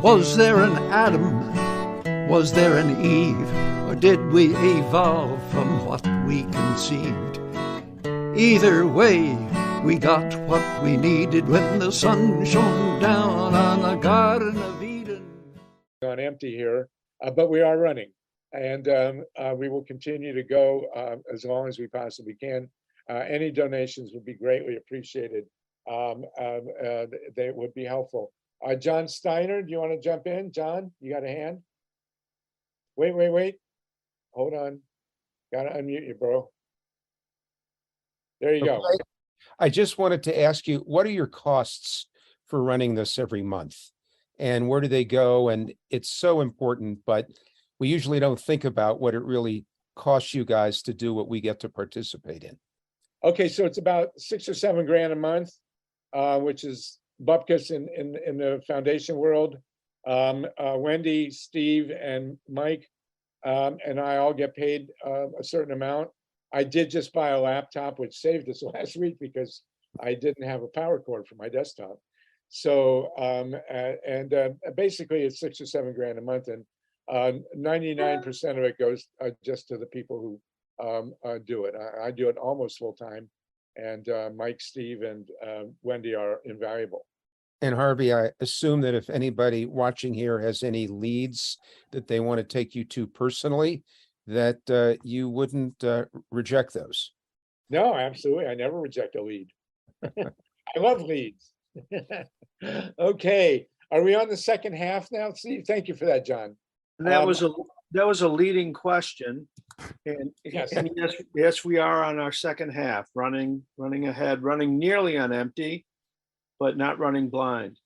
Was there an Adam? Was there an Eve? Or did we evolve from what we conceived? Either way, we got what we needed when the sun shone down on the Garden of Eden. On empty here, but we are running, and we will continue to go as long as we possibly can. Any donations would be greatly appreciated. They would be helpful. John Steiner, do you want to jump in? John, you got a hand? Wait. Hold on. Gotta unmute you, bro. There you go. I just wanted to ask you, what are your costs for running this every month? And where do they go? And it's so important, but we usually don't think about what it really costs you guys to do what we get to participate in. Okay, so it's about $6 or $7 grand a month, which is bupkis in the foundation world. Wendy, Steve, and Mike and I all get paid a certain amount. I did just buy a laptop, which saved us last week because I didn't have a power cord for my desktop. So basically it's $6 or $7 grand a month, and 99% of it goes just to the people who do it. I do it almost full time, and Mike, Steve, and Wendy are invaluable. And Harvey, I assume that if anybody watching here has any leads that they want to take you to personally, that you wouldn't reject those. No, absolutely. I never reject a lead. I love leads. Okay. Are we on the second half now, Steve? Thank you for that, John. That was a leading question. And Yes. yes, we are on our second half, running ahead, running nearly on empty, but not running blind.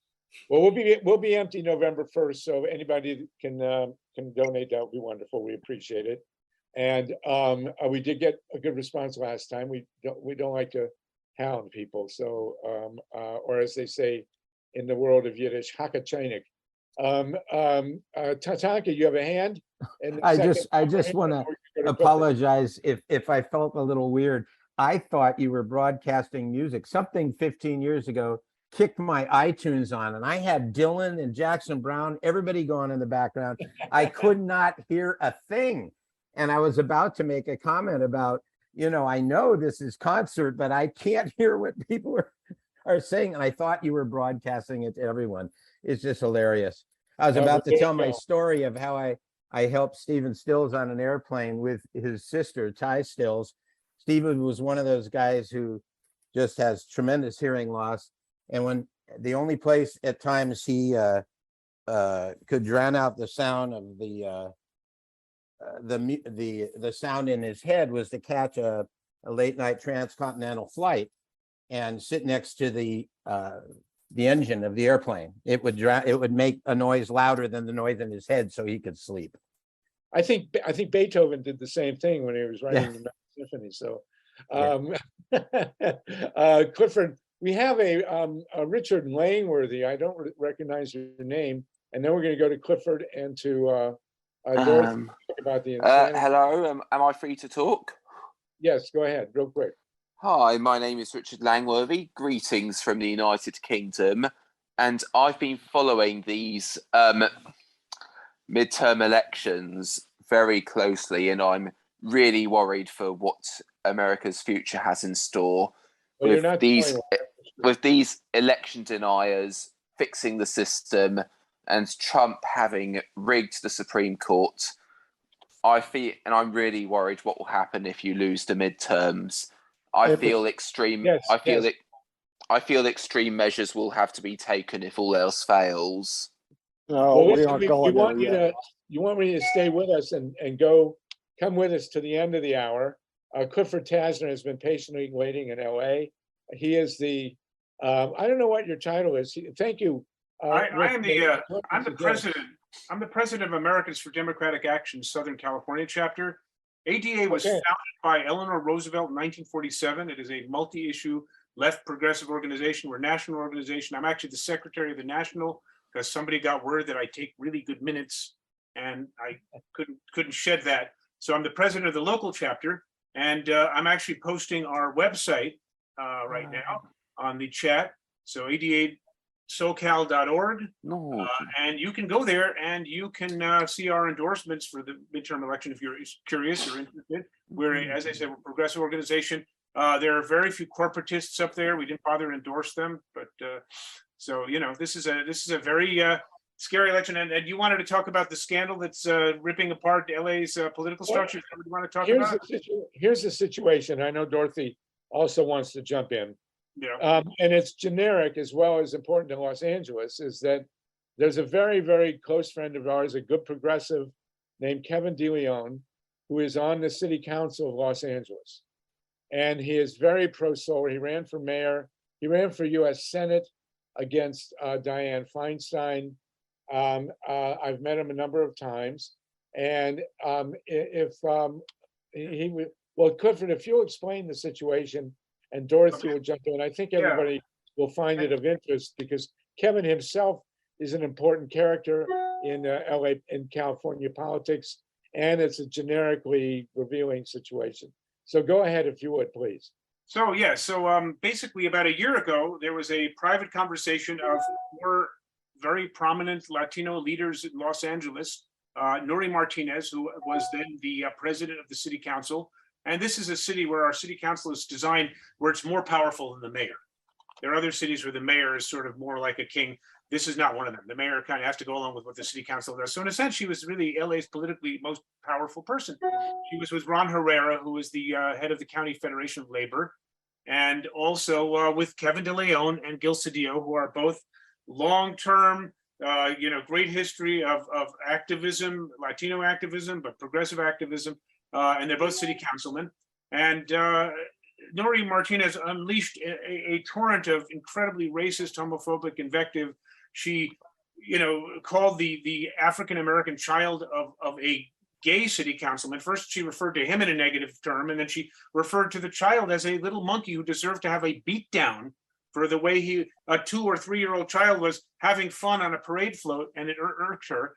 Well, we'll be empty November 1st, so anybody can donate, that would be wonderful. We appreciate it. And we did get a good response last time. We don't like to hound people, so or as they say in the world of Yiddish, hakachinik. Tatanka, you have a hand? I just want to apologize if I felt a little weird. I thought you were broadcasting music. Something 15 years ago kicked my iTunes on, and I had Dylan and Jackson Brown, everybody going in the background. I could not hear a thing. And I was about to make a comment about, I know this is concert, but I can't hear what people are saying. And I thought you were broadcasting it to everyone. It's just hilarious. I was about to tell my story of how I helped Stephen Stills on an airplane with his sister, Ty Stills. Stephen was one of those guys who just has tremendous hearing loss. And when the only place at times he could drown out the sound of the sound in his head was to catch a late night transcontinental flight and sit next to the engine of the airplane. It would make a noise louder than the noise in his head so he could sleep. I think Beethoven did the same thing when he was writing the symphony. So Clifford, we have a Richard Langworthy. I don't recognize your name. And then we're going to go to Clifford and to Dorothy about the insanity. Hello, am I free to talk? Yes, go ahead, real quick. Hi, my name is Richard Langworthy. Greetings from the United Kingdom. And I've been following these midterm elections very closely, and I'm really worried for what America's future has in store. Well, with these election deniers fixing the system and Trump having rigged the Supreme Court, I'm really worried what will happen if you lose the midterms. I feel extreme measures will have to be taken if all else fails. No, well, we aren't going there. You want me to stay with us and come with us to the end of the hour. Clifford Tasner has been patiently waiting in LA. He is the I don't know what your title is. Thank you. I'm the president. I'm the president of Americans for Democratic Action, Southern California chapter. ADA was founded by Eleanor Roosevelt in 1947. It is a multi-issue left progressive organization. We're a national organization. I'm actually the secretary of the national because somebody got word that I take really good minutes, and I couldn't shed that. So I'm the president of the local chapter, and I'm actually posting our website right now on the chat. So ADA socal.org. No. And you can go there and you can see our endorsements for the midterm election if you're curious or interested. We're, as I said, we're a progressive organization. There are very few corporatists up there. We didn't bother to endorse them, but so you know, this is a very scary election. And you wanted to talk about the scandal that's ripping apart LA's political structure. Is that what you want to talk about? Here's the situation. I know Dorothy also wants to jump in. Yeah. And it's generic as well as important in Los Angeles, is that there's a very, very close friend of ours, a good progressive named Kevin DeLeon, who is on the city council of Los Angeles. And he is very pro-solar. He ran for mayor. He ran for US Senate against Dianne Feinstein. I've met him a number of times. And Clifford, if you'll explain the situation, and Dorothy will jump in. I think everybody will find it of interest because Kevin himself is an important character in LA, in California politics, and it's a generically revealing situation. So go ahead if you would, please. So yeah, so basically about a year ago, there was a private conversation of 4 very prominent Latino leaders in Los Angeles. Nuri Martinez, who was then the president of the city council. And this is a city where our city council is designed where it's more powerful than the mayor. There are other cities where the mayor is sort of more like a king. This is not one of them. The mayor kind of has to go along with what the city council does. So in a sense, she was really LA's politically most powerful person. She was with Ron Herrera, who is the head of the County Federation of Labor, and also with Kevin DeLeon and Gil Cedillo, who are both long-term, great history of activism, Latino activism, but progressive activism. And they're both city councilmen. And Nuri Martinez unleashed a torrent of incredibly racist, homophobic invective. She, called the African-American child of a gay city councilman. First, she referred to him in a negative term, and then she referred to the child as a little monkey who deserved to have a beatdown for the way a 2 or 3-year-old child was having fun on a parade float, and it irked her.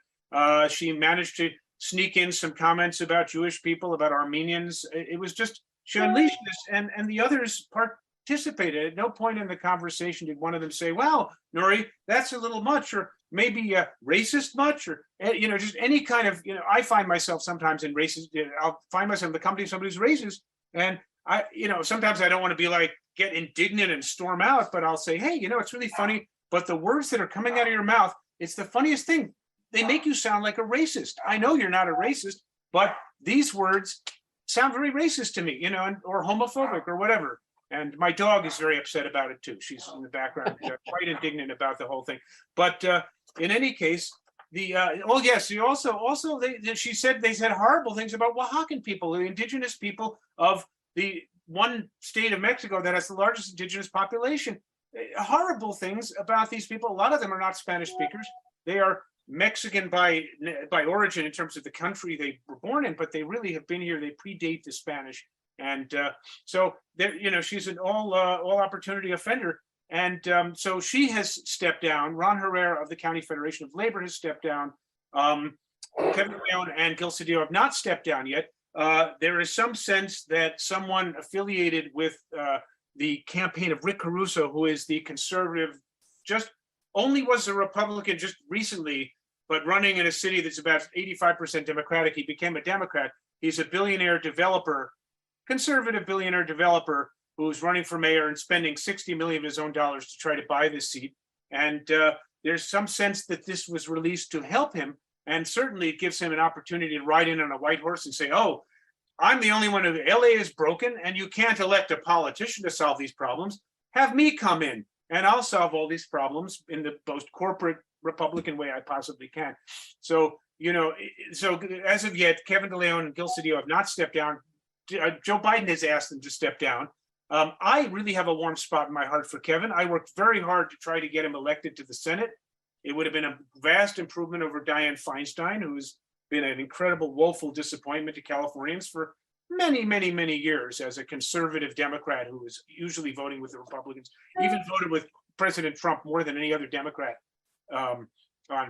She managed to sneak in some comments about Jewish people, about Armenians. It was just, she unleashed this, and the others participated. At no point in the conversation did one of them say, well, Nuri, that's a little much, or maybe racist much, or, just any kind of, I find myself sometimes in racist, I'll find myself in the company of somebody who's racist, and I, sometimes I don't want to be like, get indignant and storm out, but I'll say, hey, it's really funny, but the words that are coming out of your mouth, it's the funniest thing. They make you sound like a racist. I know you're not a racist, but these words sound very racist to me, or homophobic or whatever. And my dog is very upset about it too. She's in the background, quite indignant about the whole thing. But in any case, she said they said horrible things about Oaxacan people, the indigenous people of the one state of Mexico that has the largest indigenous population. Horrible things about these people. A lot of them are not Spanish speakers. They are Mexican by origin in terms of the country they were born in, but they really have been here. They predate the Spanish, and so she's an all opportunity offender, and so she has stepped down. Ron Herrera of the County Federation of Labor has stepped down. Kevin DeLeon and Gil Cedillo have not stepped down yet. There is some sense that someone affiliated with the campaign of Rick Caruso, who is the conservative, just only was a Republican just recently, but running in a city that's about 85% Democratic. He became a Democrat. He's a billionaire developer, conservative billionaire developer, who's running for mayor and spending $60 million of his own dollars to try to buy this seat. And there's some sense that this was released to help him. And certainly it gives him an opportunity to ride in on a white horse and say, oh, I'm the only one who, LA is broken and you can't elect a politician to solve these problems. Have me come in and I'll solve all these problems in the most corporate Republican way I possibly can. So, so as of yet, Kevin DeLeon and Gil Cedillo have not stepped down. Joe Biden has asked them to step down. I really have a warm spot in my heart for Kevin. I worked very hard to try to get him elected to the Senate. It would have been a vast improvement over Dianne Feinstein, who's been an incredible, woeful disappointment to Californians for many, many, many years as a conservative Democrat who was usually voting with the Republicans, even voted with President Trump more than any other Democrat on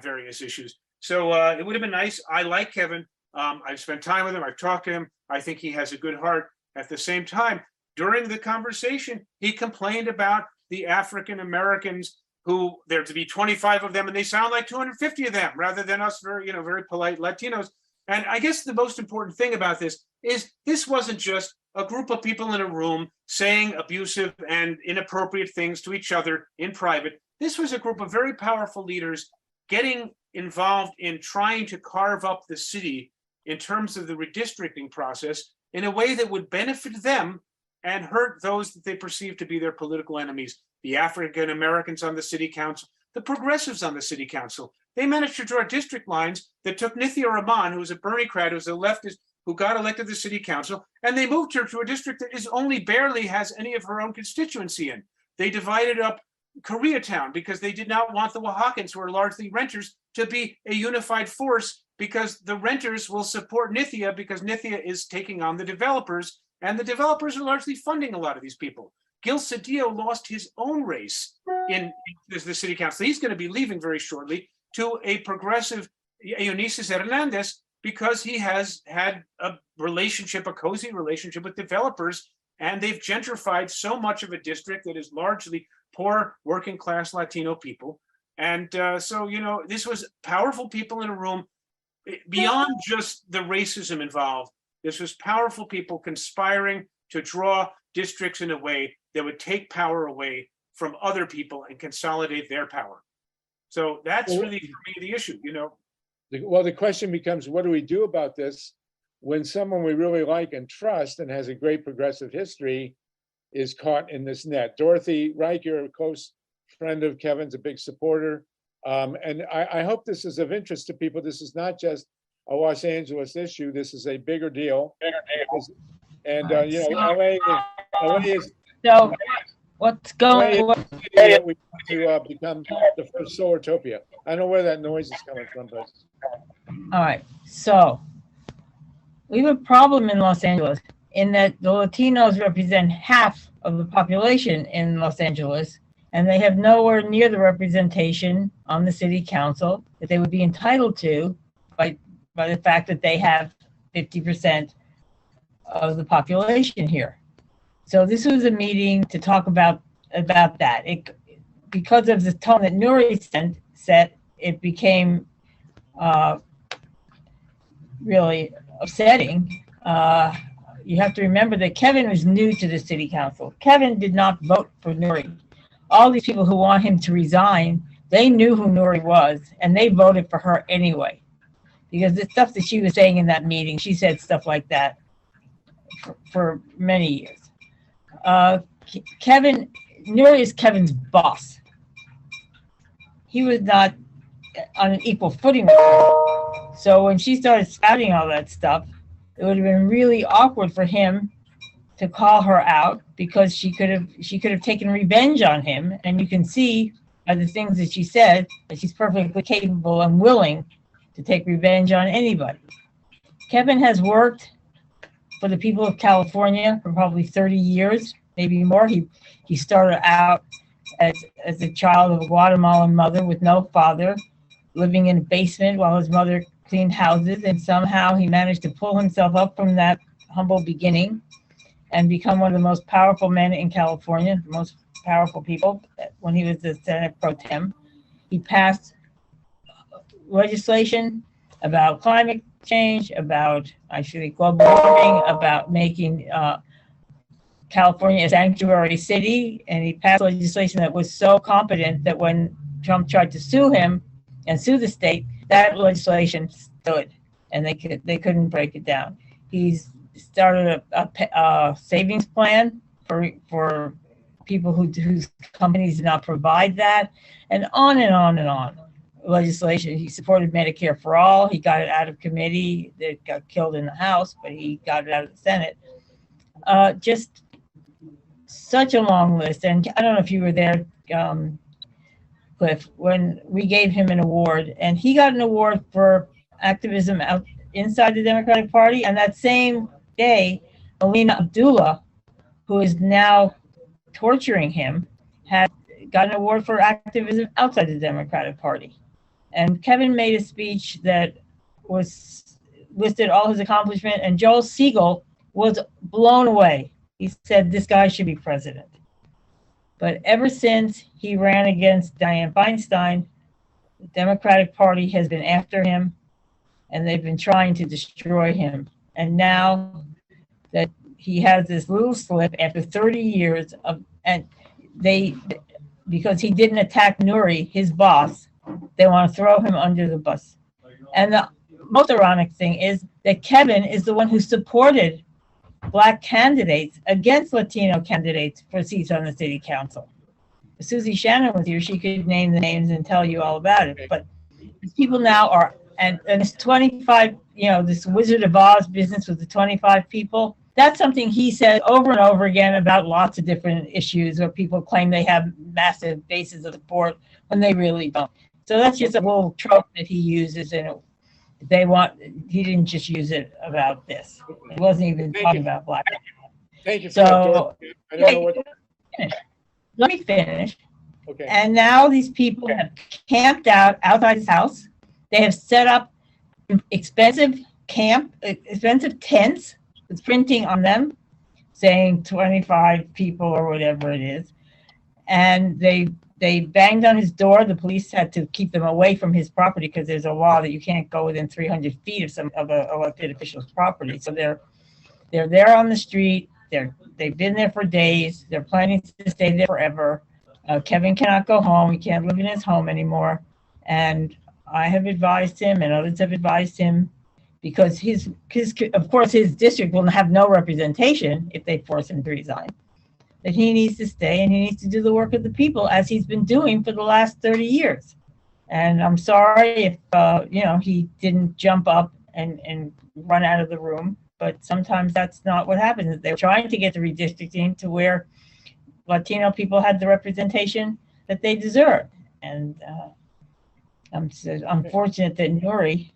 various issues. So it would have been nice. I like Kevin. I've spent time with him. I've talked to him. I think he has a good heart. At the same time, during the conversation, he complained about the African Americans who there to be 25 of them, and they sound like 250 of them, rather than us very, very polite Latinos. And I guess the most important thing about this is this wasn't just a group of people in a room saying abusive and inappropriate things to each other in private. This was a group of very powerful leaders getting involved in trying to carve up the city in terms of the redistricting process in a way that would benefit them and hurt those that they perceive to be their political enemies. The African Americans on the city council, the progressives on the city council. They managed to draw district lines that took Nithya Rahman, who was a Bernie-crat, who was a leftist, who got elected to the city council, and they moved her to a district that is only barely has any of her own constituency in. They divided up Koreatown because they did not want the Oaxacans, who are largely renters, to be a unified force, because the renters will support Nithya because Nithya is taking on the developers, and the developers are largely funding a lot of these people. Gil Cedillo lost his own race in the city council. He's going to be leaving very shortly to a progressive Eunices Hernandez, because he has had a relationship, a cozy relationship with developers, and they've gentrified so much of a district that is largely poor working class Latino people. And so, this was powerful people in a room beyond just the racism involved. This was powerful people conspiring to draw districts in a way that would take power away from other people and consolidate their power. So that's really, for me, the issue, Well, the question becomes, what do we do about this when someone we really like and trust and has a great progressive history is caught in this net? Dorothy Reik, you're a close friend of Kevin's, a big supporter. And I hope this is of interest to people. This is not just a Los Angeles issue. This is a bigger deal. And, LA is... So what's going on? We to become the first Solartopia. I don't know where that noise is coming from, but... All right, so we have a problem in Los Angeles in that the Latinos represent half of the population in Los Angeles, and they have nowhere near the representation on the city council that they would be entitled to by the fact that they have 50% of the population here. So this was a meeting to talk about that. Because of the tone that Nuri set, it became really upsetting. You have to remember that Kevin was new to the city council. Kevin did not vote for Nuri. All these people who want him to resign, they knew who Nuri was, and they voted for her anyway. Because the stuff that she was saying in that meeting, she said stuff like that for many years. Nuri is Kevin's boss. He was not on an equal footing with her. So when she started spouting all that stuff, it would have been really awkward for him to call her out, because she could have taken revenge on him. And you can see by the things that she said that she's perfectly capable and willing to take revenge on anybody. Kevin has worked for the people of California for probably 30 years, maybe more. He started out as a child of a Guatemalan mother with no father, living in a basement while his mother cleaned houses, and somehow he managed to pull himself up from that humble beginning and become one of the most powerful men in California, the most powerful people. When he was the Senate pro tem, he passed legislation about climate change, about global warming, about making California a sanctuary city, and he passed legislation that was so competent that when Trump tried to sue him and sue the state, that legislation stood, and they couldn't break it down. He's started a savings plan for people whose companies did not provide that, and on and on and on. Legislation. He supported Medicare for all. He got it out of committee. It got killed in the House, but he got it out of the Senate. Just such a long list. And I don't know if you were there, Cliff, when we gave him an award, and he got an award for activism out inside the Democratic Party. And that same day, Alina Abdullah, who is now torturing him, had got an award for activism outside the Democratic Party. And Kevin made a speech that listed all his accomplishments, and Joel Siegel was blown away. He said, this guy should be president. But ever since he ran against Dianne Feinstein, the Democratic Party has been after him, and they've been trying to destroy him. And now that he has this little slip after 30 years of, and they, because he didn't attack Nuri, his boss, they want to throw him under the bus. And the most ironic thing is that Kevin is the one who supported Black candidates against Latino candidates for seats on the city council. If Susie Shannon was here, she could name the names and tell you all about it. But these people now are, and it's 25, this Wizard of Oz business with the 25 people. That's something he said over and over again about lots of different issues where people claim they have massive bases of support when they really don't. So that's just a little trope that he uses, and he didn't just use it about this. He wasn't even talking about Black. Thank you for that, Dorothy. I don't know what. Let me finish. Okay. And now these people have camped out outside his house. They have set up expensive tents with printing on them saying 25 people or whatever it is. And they banged on his door. The police had to keep them away from his property because there's a law that you can't go within 300 feet of an elected official's property. So they're there on the street. They've been there for days. They're planning to stay there forever. Kevin cannot go home. He can't live in his home anymore. And I have advised him, and others have advised him, because of course his district will have no representation if they force him to resign, that he needs to stay and he needs to do the work of the people as he's been doing for the last 30 years. And I'm sorry if he didn't jump up and run out of the room, but sometimes that's not what happens. They're trying to get the redistricting to where Latino people had the representation that they deserve. And I'm unfortunate that Nuri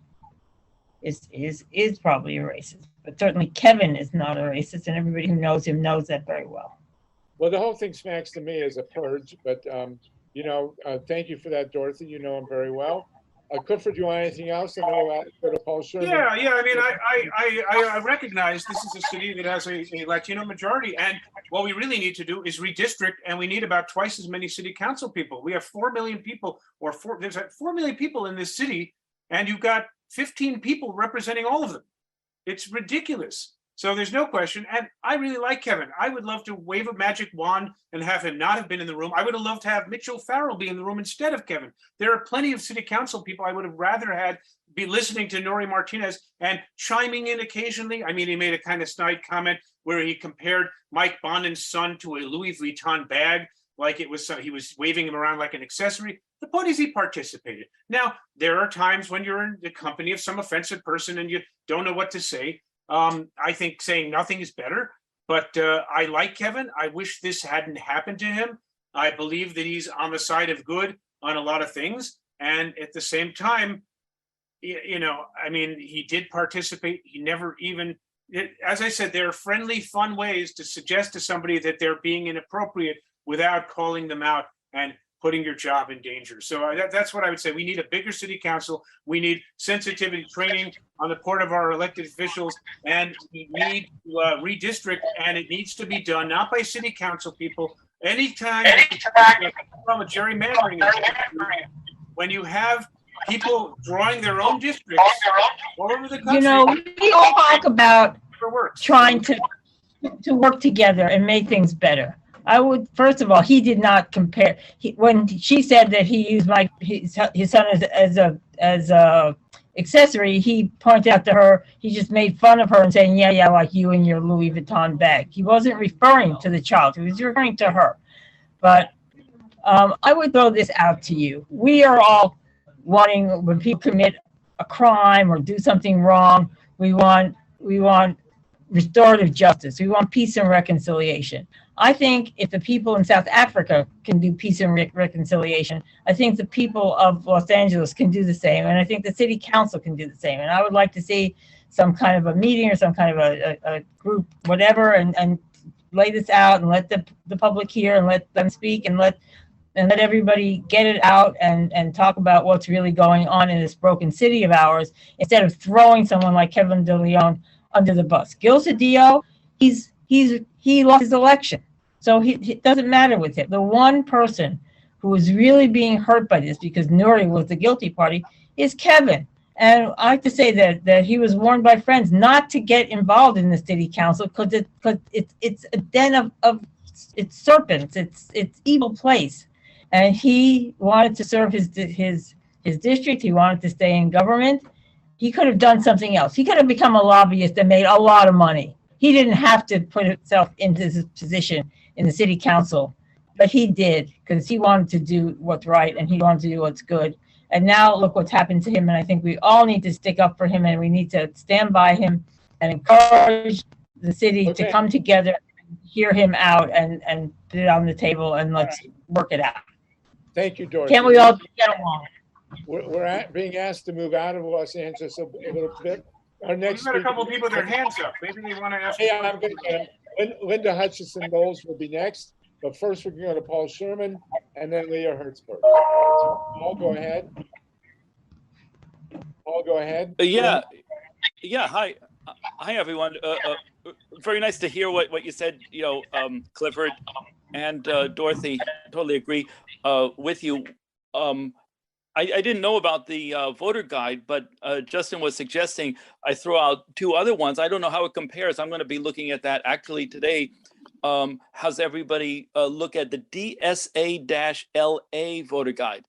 is probably a racist, but certainly Kevin is not a racist, and everybody who knows him knows that very well. Well, the whole thing smacks to me as a purge, but thank you for that, Dorothy. You know him very well. Clifford, do you want anything else? I know go to Paul Sherman. Yeah. I mean, I recognize this is a city that has a Latino majority, and what we really need to do is redistrict, and we need about twice as many city council people. We have 4 million people, there's 4 million people in this city, and you've got 15 people representing all of them. It's ridiculous. So there's no question. And I really like Kevin. I would love to wave a magic wand and have him not have been in the room. I would have loved to have Mitchell Farrell be in the room instead of Kevin. There are plenty of city council people I would have rather had be listening to Nuri Martinez and chiming in occasionally. I mean, he made a kind of snide comment where he compared Mike Bonden's son to a Louis Vuitton bag, like it was he was waving him around like an accessory. The point is he participated. Now, there are times when you're in the company of some offensive person and you don't know what to say. I think saying nothing is better, but I like Kevin. I wish this hadn't happened to him. I believe that he's on the side of good on a lot of things. And at the same time, I mean, he did participate. He never even, as I said, there are friendly, fun ways to suggest to somebody that they're being inappropriate without calling them out and putting your job in danger. So that's what I would say. We need a bigger city council. We need sensitivity training on the part of our elected officials, and we need to redistrict, and it needs to be done not by city council people. Anytime from a gerrymandering, when you have people drawing their own districts all over the country. We all talk about trying to work together and make things better. I would, first of all, he did not compare. When she said that he used his son as a accessory, he pointed out to her, he just made fun of her and saying, yeah, like you and your Louis Vuitton bag. He wasn't referring to the child. He was referring to her. But I would throw this out to you. We are all wanting, when people commit a crime or do something wrong, we want restorative justice. We want peace and reconciliation. I think if the people in South Africa can do peace and reconciliation, I think the people of Los Angeles can do the same. And I think the city council can do the same. And I would like to see some kind of a meeting or some kind of a group, whatever, and lay this out and let the public hear and let them speak and let everybody get it out and talk about what's really going on in this broken city of ours, instead of throwing someone like Kevin DeLeon under the bus. Gil Cedillo, he lost his election. So it doesn't matter with him. The one person who is really being hurt by this, because Nuri was the guilty party, is Kevin. And I like to say that he was warned by friends not to get involved in the city council because it's a den of it's serpents. It's evil place, and he wanted to serve his district. He wanted to stay in government. He could have done something else. He could have become a lobbyist and made a lot of money. He didn't have to put himself into this position in the city council, but he did because he wanted to do what's right and he wanted to do what's good. And now look what's happened to him. And I think we all need to stick up for him, and we need to stand by him and encourage the city to come together, hear him out, and put it on the table, and let's work it out. Thank you, Dorothy. Can't we all get along? We're being asked to move out of Los Angeles a little bit. Our next We've got a couple of people with their hands up. Maybe they want to ask. Yeah, I'm going to Linda Hutchinson-Knowles will be next, but first we're going to Paul Sherman and then Leah Hertzberg. Paul, go ahead. Paul, go ahead. Yeah. Hi, everyone. Very nice to hear what you said. Clifford and Dorothy. Totally agree with you. I didn't know about the voter guide, but Justin was suggesting I throw out two other ones. I don't know how it compares. I'm going to be looking at that actually today. How's everybody look at the DSA-LA voter guide?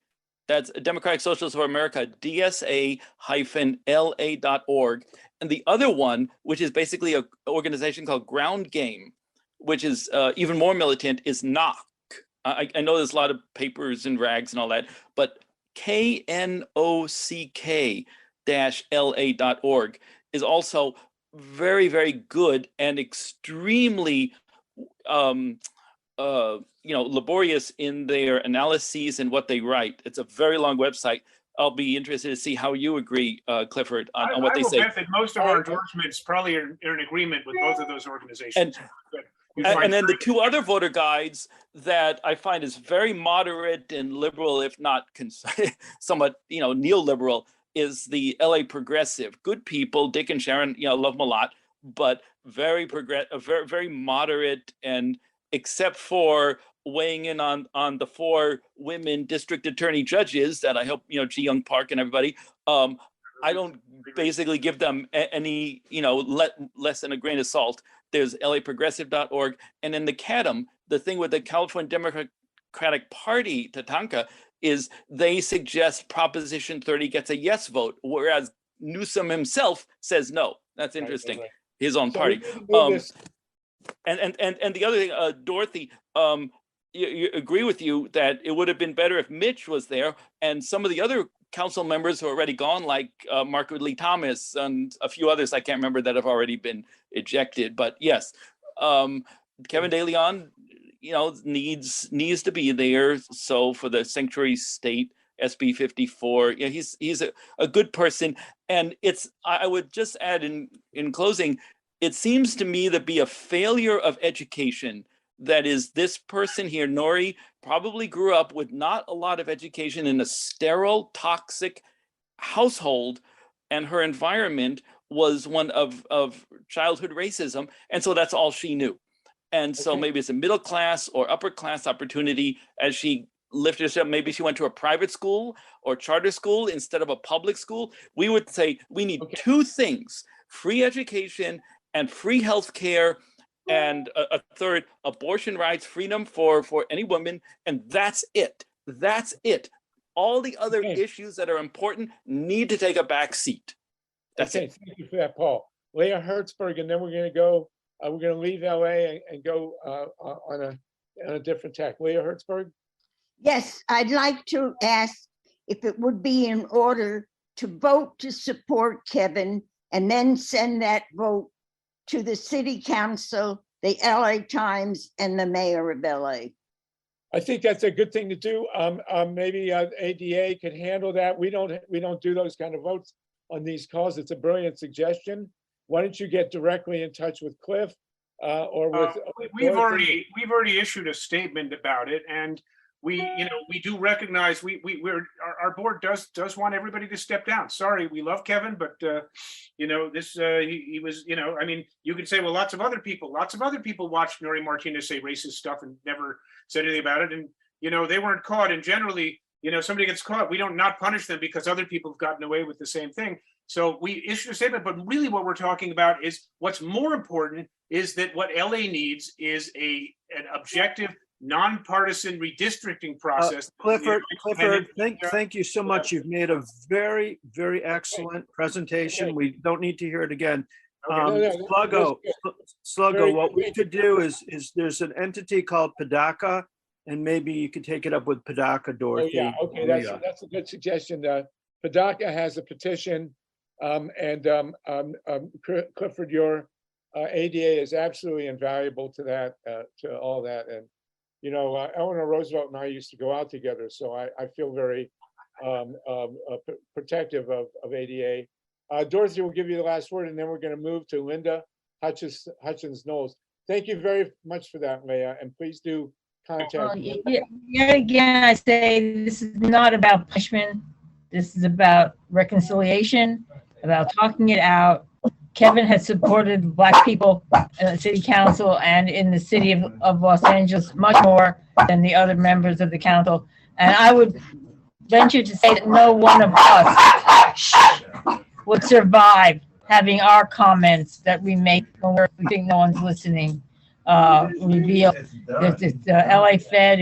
That's Democratic Socialists of America, DSA-LA.org. And the other one, which is basically an organization called Ground Game, which is even more militant, is KNOCK. I know there's a lot of papers and rags and all that, but KNOCK-LA.org is also very, very good and extremely laborious in their analyses and what they write. It's a very long website. I'll be interested to see how you agree, Clifford, on what they say. I will bet that most of our endorsements probably are in agreement with both of those organizations. And then the two other voter guides that I find is very moderate and liberal, if not somewhat, neoliberal, is the LA Progressive. Good people, Dick and Sharon, love them a lot, but very very moderate, and except for weighing in on the four women district attorney judges that I hope, Ji Young Park and everybody, I don't basically give them any, less than a grain of salt. There's laprogressive.org. And then the CADM, the thing with the California Democratic Party, TATANKA, is they suggest Proposition 30 gets a yes vote, whereas Newsom himself says no. That's interesting. Right. His own party. And the other thing, Dorothy, you agree with you that it would have been better if Mitch was there, and some of the other council members who are already gone, like Margaret Lee Thomas and a few others I can't remember that have already been ejected. But yes, Kevin DeLeon, needs to be there. So for the Sanctuary State, SB 54, he's a good person. And I would just add in closing, it seems to me to be a failure of education. That is, this person here, Nori, probably grew up with not a lot of education in a sterile, toxic household, and her environment was one of childhood racism, and so that's all she knew. And so maybe it's a middle class or upper class opportunity as she lifted herself. Maybe she went to a private school or charter school instead of a public school. We would say we need two things: free education and free health care. And a third, abortion rights, freedom for any woman, and that's it. That's it. All the other issues that are important need to take a back seat. That's it. Thank you for that, Paul. Leah Hertzberg, and then we're going to go. We're going to leave LA and go on a different tack. Leah Hertzberg. Yes, I'd like to ask if it would be in order to vote to support Kevin and then send that vote to the city council, the LA Times, and the mayor of LA. I think that's a good thing to do. Maybe ADA could handle that. We don't do those kind of votes on these calls. It's a brilliant suggestion. Why don't you get directly in touch with Cliff or with? We've already issued a statement about it, and we do recognize our board does want everybody to step down. Sorry, we love Kevin, but this he was, I mean, you could say, well, lots of other people watched Nori Martinez say racist stuff and never said anything about it, and they weren't caught. And generally, somebody gets caught, we don't not punish them because other people have gotten away with the same thing. So we issued a statement, but really what we're talking about is what's more important is that what LA needs is an objective, nonpartisan redistricting process. Clifford, thank you so much. You've made a very, very excellent presentation. We don't need to hear it again. Sluggo, what we could do is there's an entity called PATANKA, and maybe you could take it up with PATANKA, Dorothy. Oh, yeah, okay, that's a good suggestion. PATANKA has a petition, Clifford, your ADA is absolutely invaluable to that, to all that. And Eleanor Roosevelt and I used to go out together, so I feel very protective of ADA. Dorothy will give you the last word, and then we're going to move to Linda Hutchins-Knowles. Thank you very much for that, Leah, and please do contact me. Yet again, I say this is not about punishment. This is about reconciliation, about talking it out. Kevin has supported Black people in the city council and in the city of Los Angeles much more than the other members of the council. And I would venture to say that no one of us would survive having our comments that we make when we think no one's listening reveal that the LA Fed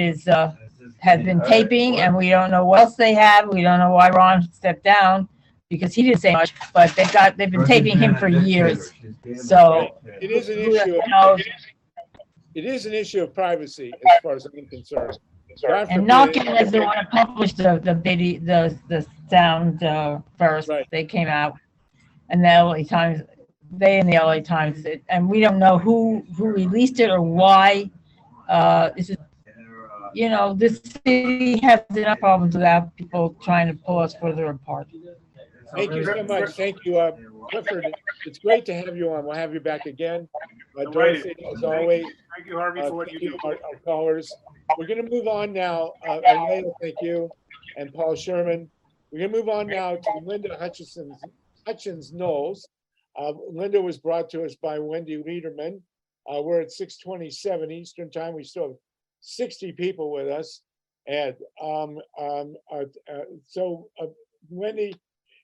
has been taping, and we don't know what else they have. We don't know why Ron stepped down, because he didn't say much, but they've been taping him for years. So it is an issue. It is an issue of privacy, as far as I'm concerned. And Knockin was the one that published the sound first. Right. They came out, and the LA Times, they in the LA Times, and we don't know who released it or why. This is, this city has enough problems without people trying to pull us further apart. Thank you so much. Thank you, Clifford. It's great to have you on. We'll have you back again. Dorothy, as always. Thank you, Harvey, for what you do. Our callers. We're going to move on now. Leah, thank you, and Paul Sherman. We're going to move on now to Linda Hutchins-Knowles. Linda was brought to us by Wendy LEDERMAN. We're at 6:27 Eastern Time. We still have 60 people with us. And Wendy,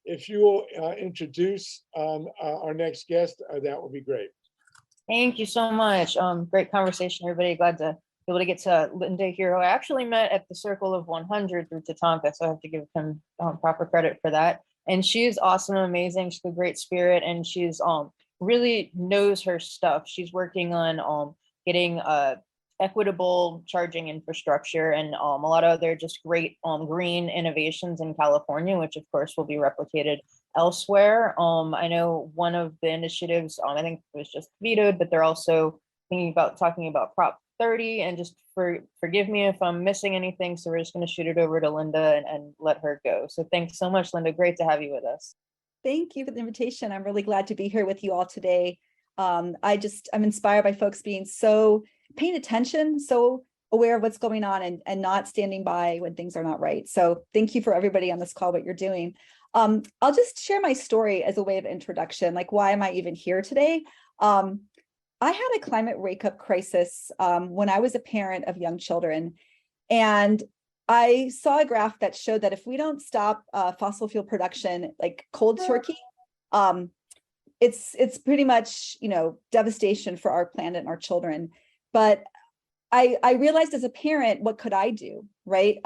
if you will introduce our next guest, that would be great. Thank you so much. Great conversation, everybody. Glad to be able to get to Linda here, who I actually met at the Circle of 100 through TATANKA, so I have to give him proper credit for that. And she's awesome, amazing. She's a great spirit, and she's really knows her stuff. She's working on getting equitable charging infrastructure and a lot of other just great green innovations in California, which of course will be replicated elsewhere. I know one of the initiatives, I think it was just vetoed, but they're also talking about Prop 30, and just forgive me if I'm missing anything. So we're just going to shoot it over to Linda and let her go. So thanks so much, Linda. Great to have you with us. Thank you for the invitation. I'm really glad to be here with you all today. I'm inspired by folks being so paying attention, so aware of what's going on, and not standing by when things are not right. So thank you for everybody on this call, what you're doing. I'll just share my story as a way of introduction, like why am I even here today? I had a climate wake-up crisis when I was a parent of young children. And I saw a graph that showed that if we don't stop fossil fuel production, like cold turkey, it's pretty much, devastation for our planet and our children. But I realized as a parent, what could I do, right?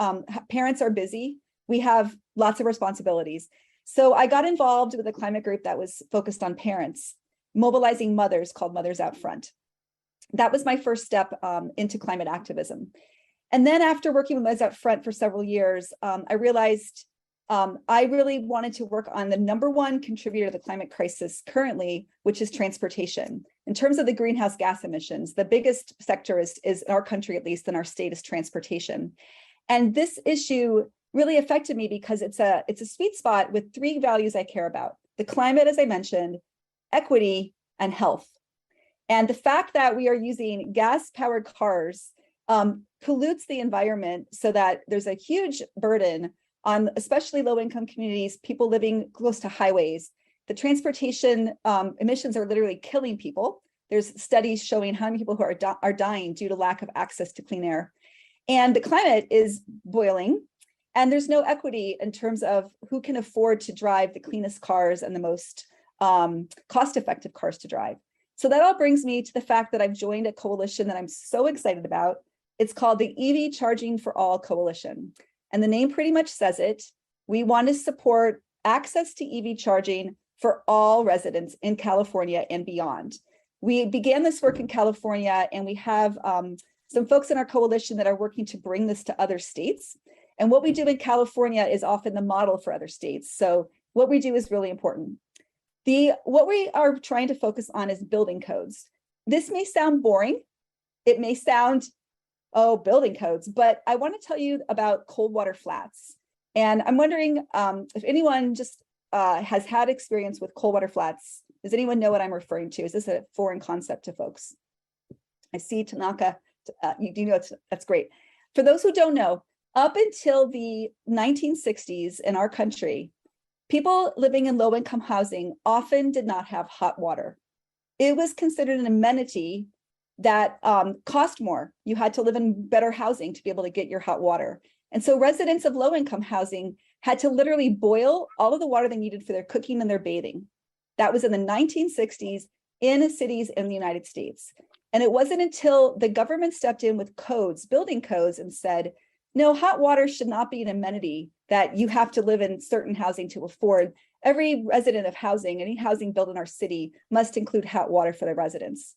Parents are busy. We have lots of responsibilities. So I got involved with a climate group that was focused on parents, mobilizing mothers, called Mothers Out Front. That was my first step into climate activism. And then after working with Mothers Out Front for several years, I realized I really wanted to work on the #1 contributor to the climate crisis currently, which is transportation. In terms of the greenhouse gas emissions, the biggest sector is in our country, at least in our state, is transportation. And this issue really affected me because it's a sweet spot with 3 values I care about: the climate, as I mentioned, equity, and health. And the fact that we are using gas-powered cars pollutes the environment so that there's a huge burden on especially low-income communities, people living close to highways. The transportation emissions are literally killing people. There's studies showing how many people who are dying due to lack of access to clean air. And the climate is boiling, and there's no equity in terms of who can afford to drive the cleanest cars and the most cost-effective cars to drive. So that all brings me to the fact that I've joined a coalition that I'm so excited about. It's called the EV Charging for All Coalition. And the name pretty much says it. We want to support access to EV charging for all residents in California and beyond. We began this work in California, and we have some folks in our coalition that are working to bring this to other states. And what we do in California is often the model for other states. So what we do is really important. What we are trying to focus on is building codes. This may sound boring. It may sound, oh, building codes, but I want to tell you about cold water flats. And I'm wondering if anyone just has had experience with cold water flats. Does anyone know what I'm referring to? Is this a foreign concept to folks? I see Tanaka, you do know, that's great. For those who don't know, up until the 1960s in our country, people living in low-income housing often did not have hot water. It was considered an amenity that cost more. You had to live in better housing to be able to get your hot water. And so residents of low-income housing had to literally boil all of the water they needed for their cooking and their bathing. That was in the 1960s in cities in the United States. And it wasn't until the government stepped in with codes, building codes, and said, no, hot water should not be an amenity that you have to live in certain housing to afford. Every resident of housing, any housing built in our city, must include hot water for their residents.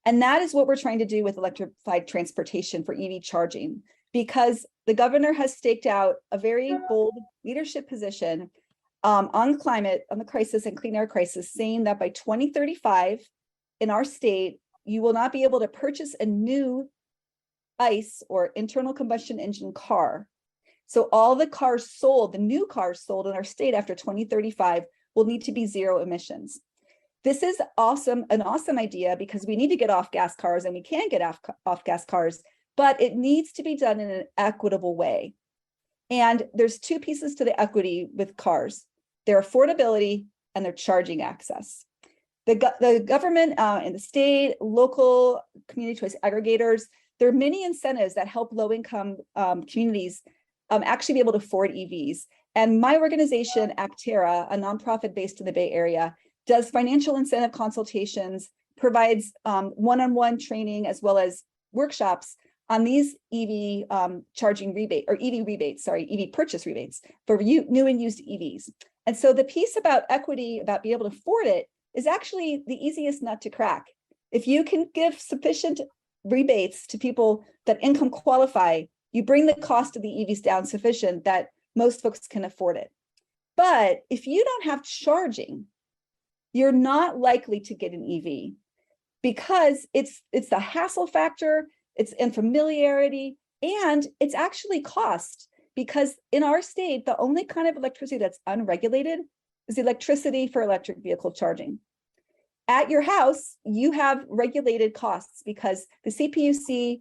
And that is what we're trying to do with electrified transportation for EV charging, because the governor has staked out a very bold leadership position on climate, on the crisis and clean air crisis, saying that by 2035 in our state, you will not be able to purchase a new ICE or internal combustion engine car. So all the cars sold, the new cars sold in our state after 2035 will need to be zero emissions. This is awesome, an awesome idea, because we need to get off gas cars, and we can get off gas cars, but it needs to be done in an equitable way. And there's two pieces to the equity with cars: their affordability and their charging access. The government and the state, local community choice aggregators, there are many incentives that help low-income communities actually be able to afford EVs. And my organization, Actera, a nonprofit based in the Bay Area, does financial incentive consultations, provides one-on-one training as well as workshops on these EV charging rebate, or EV rebates, sorry, EV purchase rebates for new and used EVs. And so the piece about equity, about being able to afford it, is actually the easiest nut to crack. If you can give sufficient rebates to people that income qualify, you bring the cost of the EVs down sufficient that most folks can afford it. But if you don't have charging, you're not likely to get an EV, because it's the hassle factor, it's unfamiliarity, and it's actually cost. Because in our state, the only kind of electricity that's unregulated is electricity for electric vehicle charging. At your house, you have regulated costs because the CPUC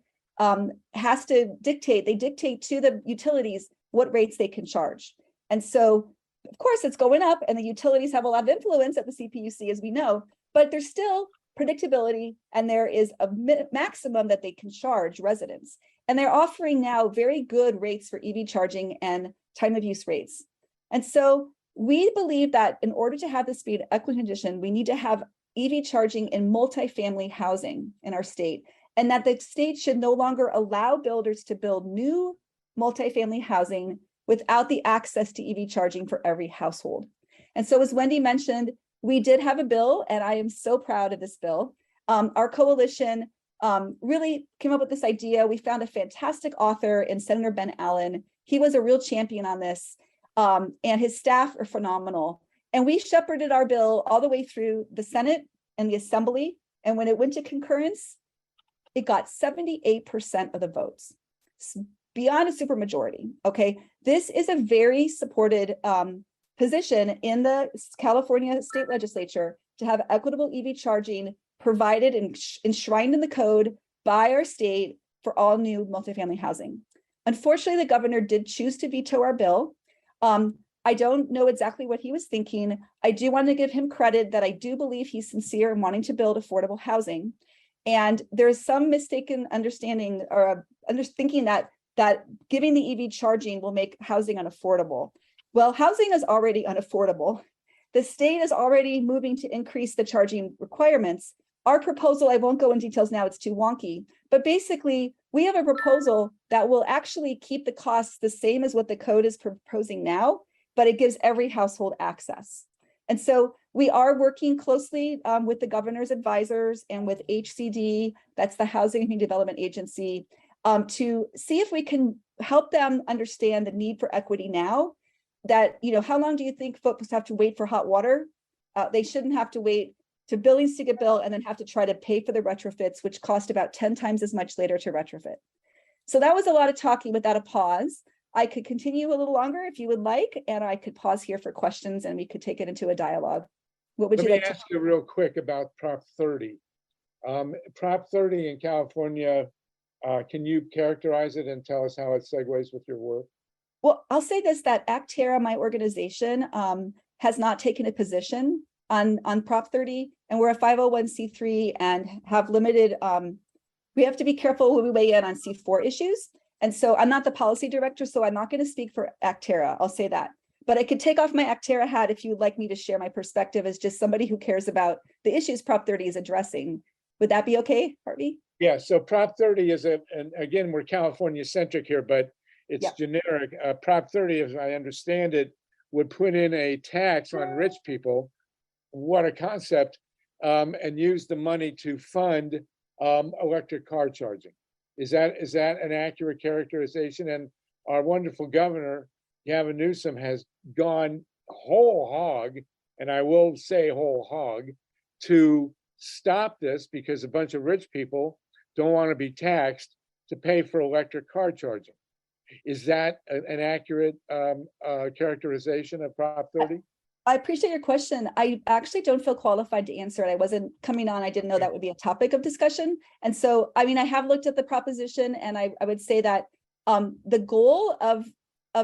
has to dictate, they dictate to the utilities what rates they can charge. And so, of course, it's going up, and the utilities have a lot of influence at the CPUC, as we know, but there's still predictability, and there is a maximum that they can charge residents. And they're offering now very good rates for EV charging and time of use rates. And so we believe that in order to have this be an equitable condition, we need to have EV charging in multifamily housing in our state, and that the state should no longer allow builders to build new multifamily housing without the access to EV charging for every household. And so, as Wendy mentioned, we did have a bill, and I am so proud of this bill. Our coalition really came up with this idea. We found a fantastic author in Senator Ben Allen. He was a real champion on this, and his staff are phenomenal. And we shepherded our bill all the way through the Senate and the Assembly. And when it went to concurrence, it got 78% of the votes, beyond a supermajority. Okay, this is a very supported position in the California state legislature to have equitable EV charging provided and enshrined in the code by our state for all new multifamily housing. Unfortunately, the governor did choose to veto our bill. I don't know exactly what he was thinking. I do want to give him credit that I do believe he's sincere in wanting to build affordable housing. And there's some mistaken understanding or thinking that giving the EV charging will make housing unaffordable. Well, housing is already unaffordable. The state is already moving to increase the charging requirements. Our proposal, I won't go in details now, it's too wonky, but basically we have a proposal that will actually keep the costs the same as what the code is proposing now, but it gives every household access. And so we are working closely with the governor's advisors and with HCD, that's the Housing and Community Development Agency, to see if we can help them understand the need for equity now. That, how long do you think folks have to wait for hot water? They shouldn't have to wait to buildings to get built and then have to try to pay for the retrofits, which cost about 10 times as much later to retrofit. So that was a lot of talking without a pause. I could continue a little longer if you would like, and I could pause here for questions and we could take it into a dialogue. What would you like to? Let me ask you real quick about Prop 30. Prop 30 in California, can you characterize it and tell us how it segues with your work? Well, I'll say this, that Actera, my organization, has not taken a position on Prop 30, and we're a 501c3 and have limited, we have to be careful when we weigh in on C4 issues. And so I'm not the policy director, so I'm not going to speak for Actera, I'll say that. But I could take off my Actera hat if you'd like me to share my perspective as just somebody who cares about the issues Prop 30 is addressing. Would that be okay, Harvey? Yeah, so Prop 30 is and again, we're California centric here, but it's generic. Prop 30, as I understand it, would put in a tax on rich people. What a concept, and use the money to fund electric car charging. Is that an accurate characterization? And our wonderful governor, Gavin Newsom, has gone whole hog, and I will say whole hog, to stop this because a bunch of rich people don't want to be taxed to pay for electric car charging. Is that an accurate characterization of Prop 30? I appreciate your question. I actually don't feel qualified to answer it. I wasn't coming on. I didn't know that would be a topic of discussion. And so, I mean, I have looked at the proposition, and I would say that the goal of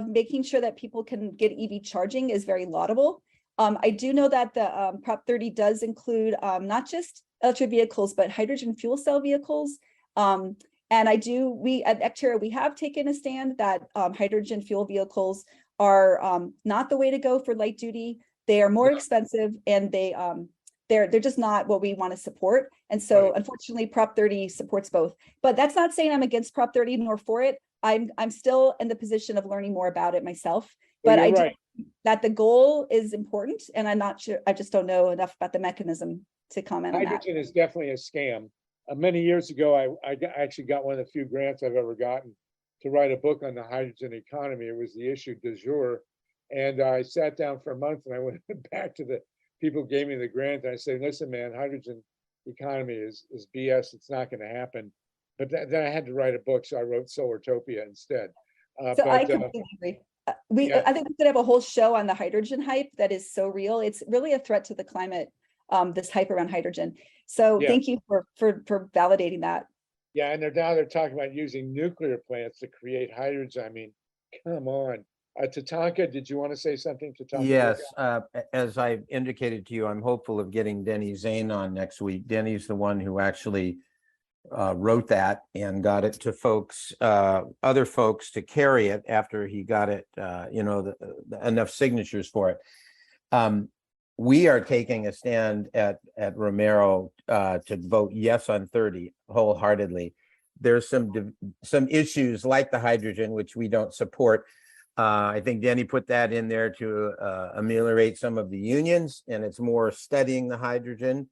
making sure that people can get EV charging is very laudable. I do know that the Prop 30 does include not just electric vehicles, but hydrogen fuel cell vehicles. And we at Actera, we have taken a stand that hydrogen fuel vehicles are not the way to go for light duty. They are more expensive, and they're just not what we want to support. And so unfortunately, Prop 30 supports both. But that's not saying I'm against Prop 30 nor for it. I'm still in the position of learning more about it myself. But I do think that the goal is important, and I'm not sure, I just don't know enough about the mechanism to comment on that. Hydrogen is definitely a scam. Many years ago, I actually got one of the few grants I've ever gotten to write a book on the hydrogen economy. It was the issue du jour. And I sat down for a month, and I went back to the people who gave me the grant. And I said, listen, man, hydrogen economy is BS. It's not going to happen. But then I had to write a book, so I wrote Solartopia instead. So I completely agree. I think we could have a whole show on the hydrogen hype that is so real. It's really a threat to the climate, this hype around hydrogen. So thank you for validating that. Yeah, and they're talking about using nuclear plants to create hydrogen. I mean, come on. Tatanka, did you want to say something, Tatanka? Yes, as I indicated to you, I'm hopeful of getting Denny Zane on next week. Denny's the one who actually wrote that and got it to folks, other folks to carry it after he got it, enough signatures for it. We are taking a stand at Romero to vote yes on 30 wholeheartedly. There's some issues like the hydrogen, which we don't support. I think Denny put that in there to ameliorate some of the unions, and it's more studying the hydrogen.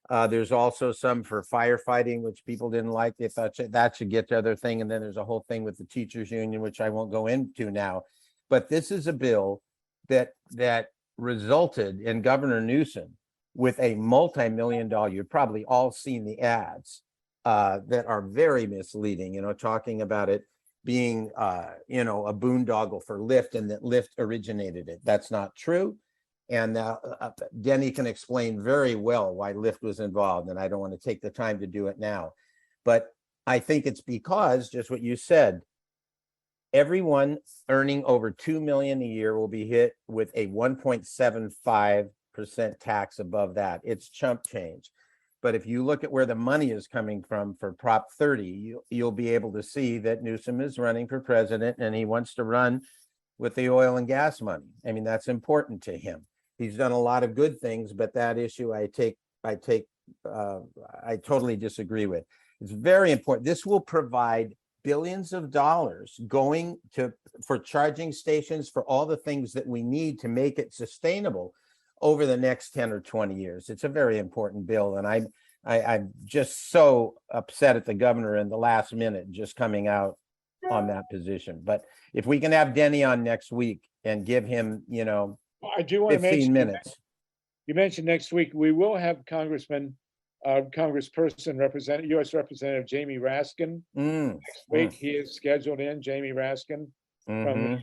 There's also some for firefighting, which people didn't like. They thought that should get to other thing. And then there's a whole thing with the teachers union, which I won't go into now. But this is a bill that resulted in Governor Newsom with a multi-million-dollar, you've probably all seen the ads that are very misleading, talking about it being, a boondoggle for Lyft, and that Lyft originated it. That's not true. And Denny can explain very well why Lyft was involved, and I don't want to take the time to do it now. But I think it's because just what you said, everyone earning over 2 million a year will be hit with a 1.75% tax above that. It's chump change. But if you look at where the money is coming from for Prop 30, you'll be able to see that Newsom is running for president and he wants to run with the oil and gas money. I mean, that's important to him. He's done a lot of good things, but that issue I totally disagree with. It's very important. This will provide billions of dollars going for charging stations, for all the things that we need to make it sustainable over the next 10 or 20 years. It's a very important bill. And I'm just so upset at the governor in the last minute just coming out on that position. But if we can have Denny on next week and give him, I do want to 15 mention, minutes. you mentioned next week, we will have Congressperson, U.S. Representative Jaimie Raskin. Next week, he is scheduled in, Jaimie Raskin, from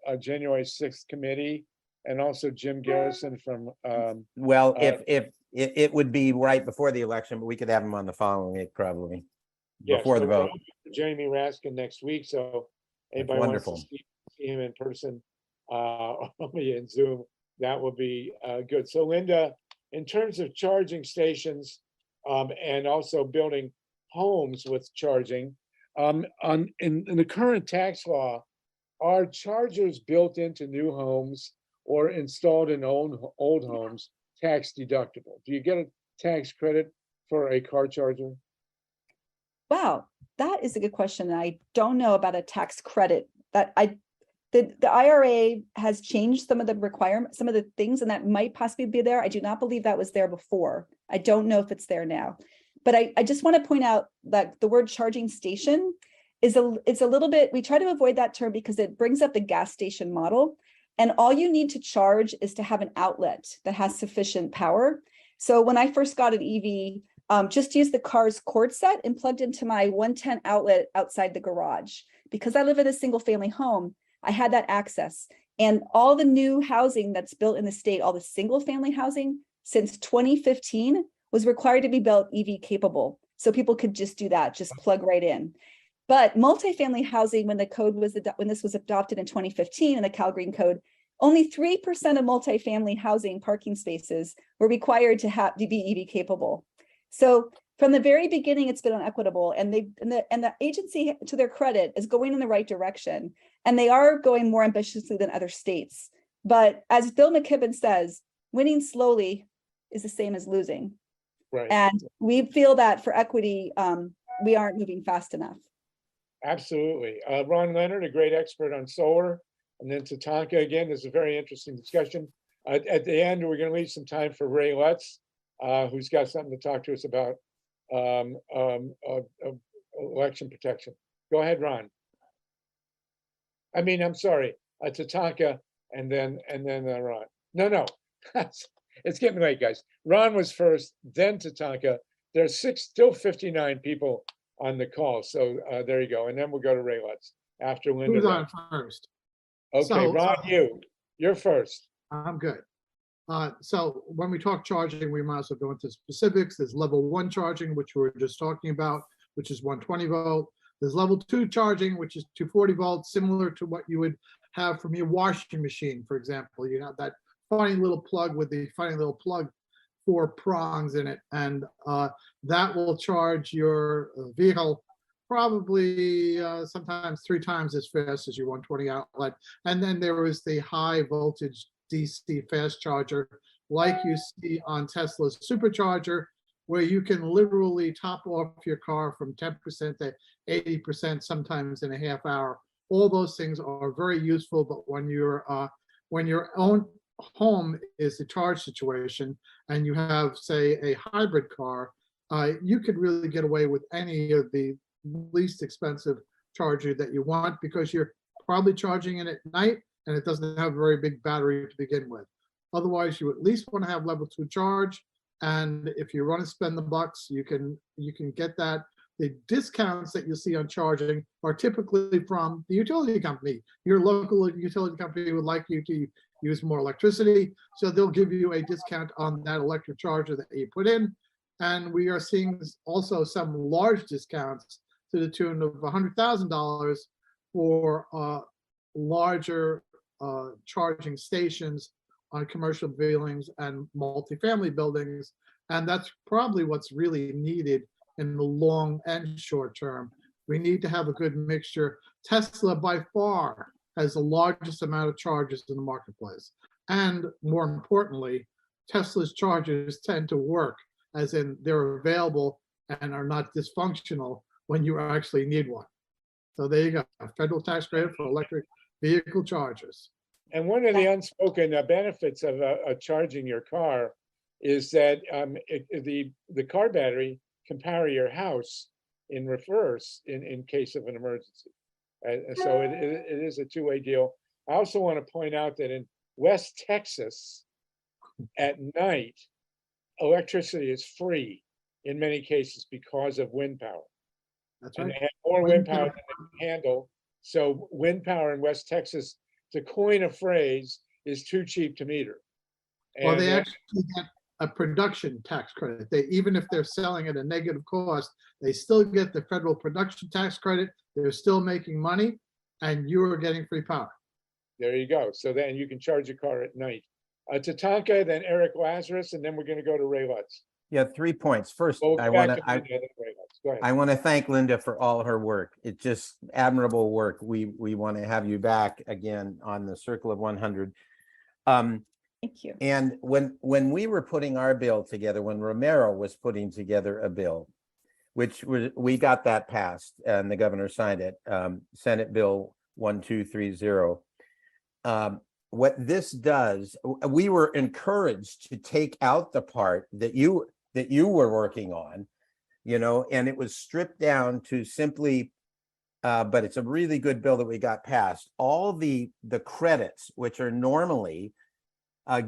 the January 6th committee, and also Jim Garrison from. Well, if it would be right before the election, but we could have him on the following week, probably before the vote. Jaimie Raskin next week, so anybody wants to see him in person, only in Zoom, that will be good. So Linda, in terms of charging stations and also building homes with charging, in the current tax law, are chargers built into new homes or installed in old homes tax deductible? Do you get a tax credit for a car charger? Wow, that is a good question. I don't know about a tax credit. The IRA has changed some of the requirements, some of the things, and that might possibly be there. I do not believe that was there before. I don't know if it's there now. But I just want to point out that the word charging station it's a little bit, we try to avoid that term because it brings up the gas station model. And all you need to charge is to have an outlet that has sufficient power. So when I first got an EV, just used the car's cord set and plugged into my 110 outlet outside the garage. Because I live in a single family home, I had that access. And all the new housing that's built in the state, all the single family housing since 2015 was required to be built EV capable. So people could just do that, just plug right in. But multifamily housing, when this was adopted in 2015 in the Cal Green Code, only 3% of multifamily housing parking spaces were required to be EV capable. So from the very beginning, it's been unequitable, and the agency, to their credit, is going in the right direction, and they are going more ambitiously than other states. But as Bill McKibben says, winning slowly is the same as losing. Right. And we feel that for equity, we aren't moving fast enough. Absolutely. Ron Leonard, a great expert on solar, and then TATANKA again. This is a very interesting discussion. At the end, we're going to leave some time for Ray Lutz, who's got something to talk to us about election protection. Go ahead, Ron. I'm sorry, TATANKA, and then Ron. No, it's getting late, guys. Ron was first, then TATANKA. There's still 59 people on the call, so there you go. And then we'll go to Ray Lutz after Linda. Who's on first? Okay, So, Ron, you're first. I'm good. So when we talk charging, we might as well go into specifics. There's level 1 charging, which we were just talking about, which is 120 volt. There's level 2 charging, which is 240 volts, similar to what you would have from your washing machine, for example. You have that funny little plug with the funny little plug 4 prongs in it, and that will charge your vehicle probably sometimes 3 times as fast as your 120 outlet. And then there is the high voltage DC fast charger, like you see on Tesla's supercharger, where you can literally top off your car from 10% to 80%, sometimes in a half hour. All those things are very useful, but when your own home is the charge situation and you have, say, a hybrid car, you could really get away with any of the least expensive charger that you want, because you're probably charging it at night and it doesn't have a very big battery to begin with. Otherwise, you at least want to have level 2 charge. And if you want to spend the bucks, you can get that. The discounts that you see on charging are typically from the utility company. Your local utility company would like you to use more electricity, so they'll give you a discount on that electric charger that you put in. And we are seeing also some large discounts to the tune of $100,000 for larger charging stations on commercial buildings and multifamily buildings. And that's probably what's really needed in the long and short term. We need to have a good mixture. Tesla by far has the largest amount of chargers in the marketplace. And more importantly, Tesla's chargers tend to work, as in they're available and are not dysfunctional when you actually need one. So there you go, a federal tax credit for electric vehicle chargers. And one of the unspoken benefits of charging your car is that the car battery can power your house in reverse in case of an emergency. And so it is a two-way deal. I also want to point out that in West Texas, at night, electricity is free in many cases because of wind power. That's And right. they have more wind power than they can handle. So wind power in West Texas, to coin a phrase, is too cheap to meter. Well, they And, actually get a production tax credit. They, even if they're selling at a negative cost, they still get the federal production tax credit. They're still making money, and you are getting free power. there you go. So then you can charge your car at night. TATANKA, then Eric Lazarus, and then we're going to go to Ray Lutz. Yeah, 3 points. First, Well, we'll I go want back to, to Linda, then Ray Lutz. Go ahead. I want to thank Linda for all her work. It's just admirable work. We want to have you back again on the Circle of 100. Thank you. And when we were putting our bill together, when Romero was putting together a bill, which we got that passed and the governor signed it, Senate Bill 1230. What this does, we were encouraged to take out the part that you were working on, and it was stripped down to simply, but it's a really good bill that we got passed. All the credits, which are normally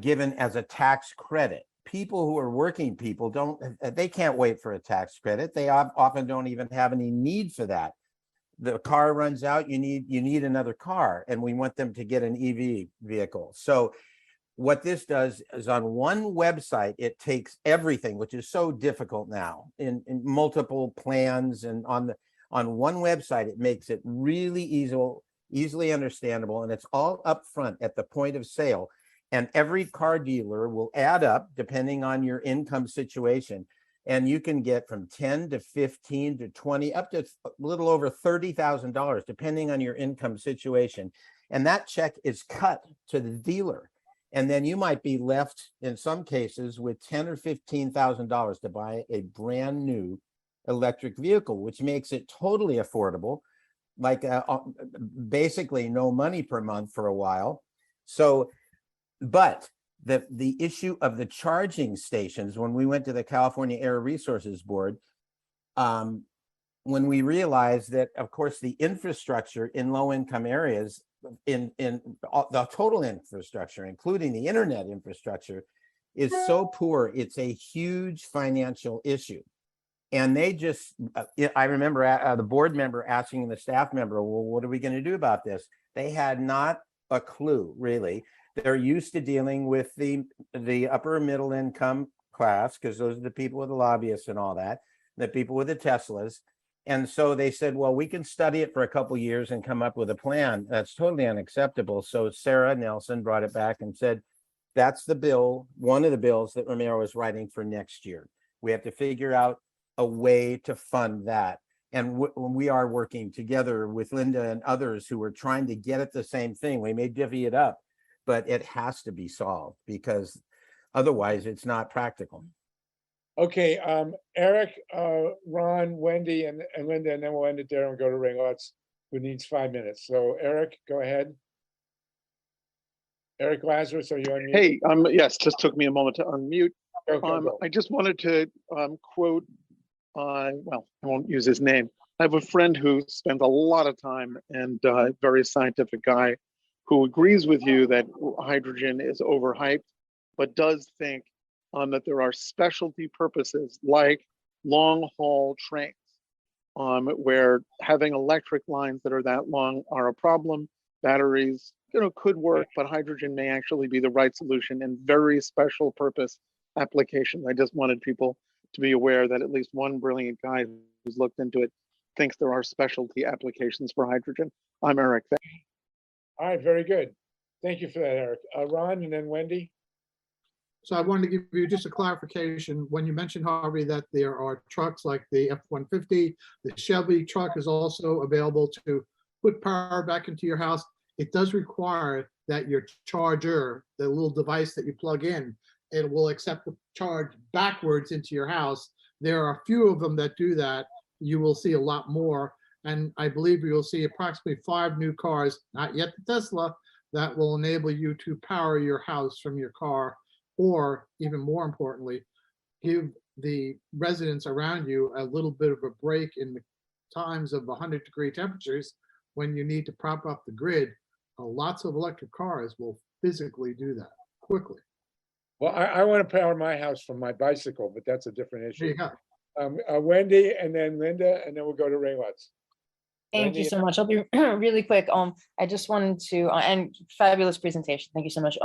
given as a tax credit, people who are working people they can't wait for a tax credit. They often don't even have any need for that. The car runs out, you need another car, and we want them to get an EV vehicle. So what this does is, on one website, it takes everything, which is so difficult now, in multiple plans, and on one website, it makes it really easily understandable, and it's all up front at the point of sale. And every car dealer will add up, depending on your income situation, and you can get from 10 to 15 to 20, up to a little over $30,000, depending on your income situation. And that check is cut to the dealer. And then you might be left, in some cases, with $10,000 or $15,000 to buy a brand new electric vehicle, which makes it totally affordable, like basically no money per month for a while. So, but the issue of the charging stations, when we went to the California Air Resources Board, when we realized that, of course, the infrastructure in low-income areas, in the total infrastructure, including the internet infrastructure, is so poor, it's a huge financial issue. And they just, I remember the board member asking the staff member, well, what are we going to do about this? They had not a clue, really. They're used to dealing with the upper middle income class, because those are the people with the lobbyists and all that, the people with the Teslas. And so they said, well, we can study it for a couple of years and come up with a plan. That's totally unacceptable. So Sarah Nelson brought it back and said, that's the bill, one of the bills that Romero is writing for next year. We have to figure out a way to fund that. And we are working together with Linda and others who are trying to get at the same thing. We may divvy it up, but it has to be solved, because otherwise it's not practical. Okay, Eric, Ron, Wendy, and Linda, and then we'll end it there and go to Ray Lutz, who needs 5 minutes. So Eric, go ahead. Eric Lazarus, are you on mute? Hey, yes, just took me a moment to unmute. Go. I just wanted to quote, well, I won't use his name. I have a friend who spends a lot of time, and a very scientific guy, who agrees with you that hydrogen is overhyped, but does think that there are specialty purposes like long-haul trains, where having electric lines that are that long are a problem. Batteries, could work, but hydrogen may actually be the right solution in very special purpose applications. I just wanted people to be aware that at least one brilliant guy who's looked into it thinks there are specialty applications for hydrogen. I'm Eric. All right, very good. Thank you for that, Eric. Ron and then Wendy. So I wanted to give you just a clarification. When you mentioned, Harvey, that there are trucks like the F-150, the Chevy truck is also available to put power back into your house. It does require that your charger, the little device that you plug in, it will accept the charge backwards into your house. There are a few of them that do that. You will see a lot more. And I believe you'll see approximately 5 new cars, not yet the Tesla, that will enable you to power your house from your car, or even more importantly, give the residents around you a little bit of a break in the times of 100-degree temperatures when you need to prop up the grid. Lots of electric cars will physically do that quickly. Well, I want to power my house from my bicycle, but that's a different There you issue. go. Wendy and then Linda, and then we'll go to Ray Lutz. Thank you so much. I'll be really quick. I just wanted to, and fabulous presentation. Thank you so much.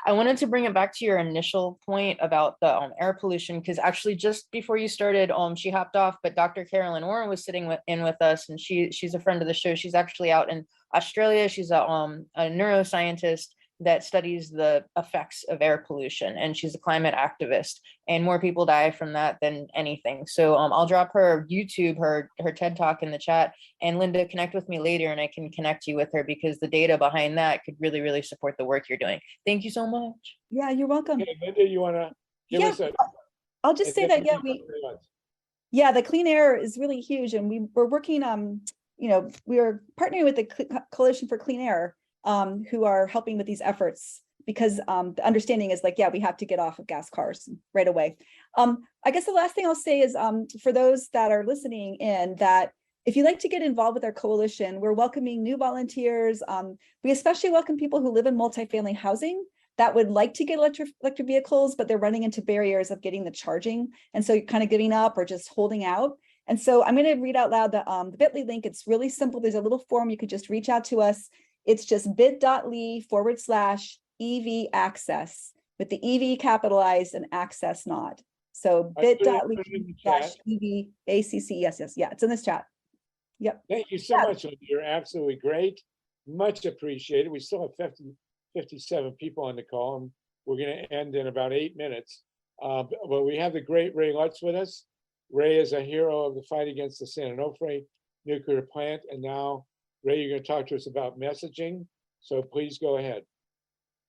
I wanted to bring it back to your initial point about the air pollution, because actually just before you started, she hopped off, but Dr. Carolyn Warren was sitting in with us, and she's a friend of the show. She's actually out in Australia. She's a neuroscientist that studies the effects of air pollution, and she's a climate activist, and more people die from that than anything. So I'll drop her YouTube, her TED Talk in the chat, and Linda, connect with me later and I can connect you with her, because the data behind that could really, really support the work you're doing. Thank you so much. Yeah, you're welcome. Okay, Linda, you want to give us a... I'll just say that, yeah, the clean air is really huge, and we're working, we are partnering with the Coalition for Clean Air, who are helping with these efforts, because the understanding is like, yeah, we have to get off of gas cars right away. I guess the last thing I'll say is for those that are listening in, that if you'd like to get involved with our coalition, we're welcoming new volunteers. We especially welcome people who live in multifamily housing that would like to get electric vehicles, but they're running into barriers of getting the charging. And so you're kind of giving up or just holding out. And so I'm going to read out loud the bit.ly link. It's really simple. There's a little form. You could just reach out to us. It's just bit.ly/EV access, with the EV capitalized and access not. So bit.ly/EV ACC. Yes. Yeah, it's in this chat. Yep. Thank you so much, Linda. You're absolutely great. Much appreciated. We still have 57 people on the call, and we're going to end in about 8 minutes. But we have the great Ray Lutz with us. Ray is a hero of the fight against the San Onofre nuclear plant, and now Ray, you're going to talk to us about messaging, so please go ahead.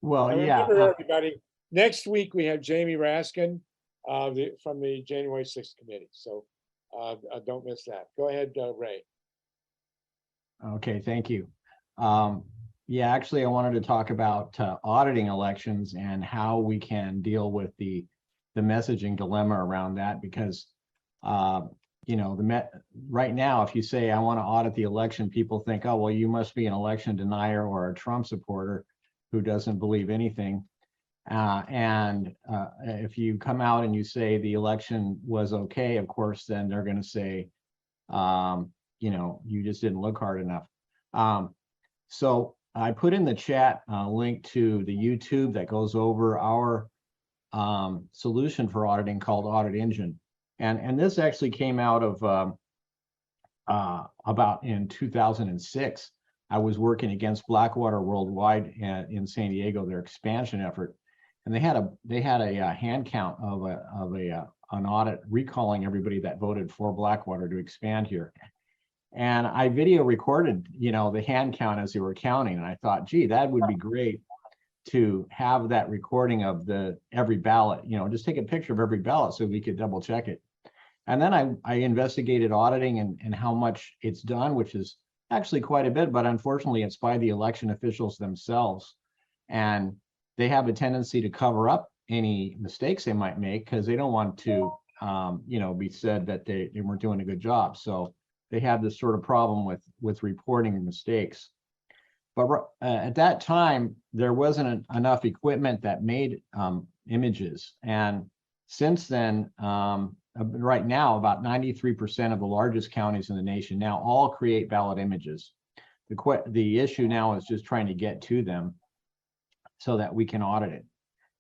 Well, and yeah. Remember, everybody, next week we have Jaimie Raskin from the January 6th committee, so don't miss that. Go ahead, Ray. Okay, thank you. Yeah, actually, I wanted to talk about auditing elections and how we can deal with the messaging dilemma around that, because right now, if you say I want to audit the election, people think, oh, well, you must be an election denier or a Trump supporter who doesn't believe anything. If you come out and you say the election was okay, of course, then they're going to say, you just didn't look hard enough. So I put in the chat a link to the YouTube that goes over our solution for auditing called Audit Engine. And this actually came out of about in 2006. I was working against Blackwater Worldwide in San Diego, their expansion effort, and they had a hand count of an audit recalling everybody that voted for Blackwater to expand here. And I video recorded, the hand count as they were counting, and I thought, gee, that would be great to have that recording of every ballot. Just take a picture of every ballot so we could double check it. And then I investigated auditing and how much it's done, which is actually quite a bit, but unfortunately it's by the election officials themselves. And they have a tendency to cover up any mistakes they might make because they don't want to, be said that they weren't doing a good job. So they have this sort of problem with reporting mistakes. But at that time, there wasn't enough equipment that made images. And since then, right now, about 93% of the largest counties in the nation now all create ballot images. The issue now is just trying to get to them so that we can audit it.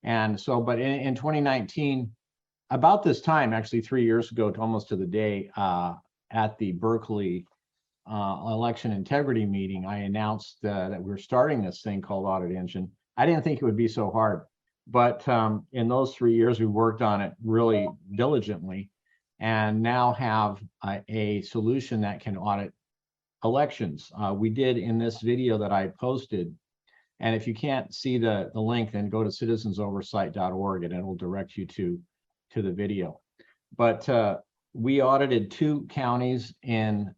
And so, but in 2019, about this time, actually 3 years ago, almost to the day, at the Berkeley election integrity meeting, I announced that we're starting this thing called Audit Engine. I didn't think it would be so hard, but in those 3 years, we worked on it really diligently, and now have a solution that can audit elections. We did in this video that I posted, and if you can't see the link, then go to citizensoversight.org and it'll direct you to the video. But we audited 2 counties in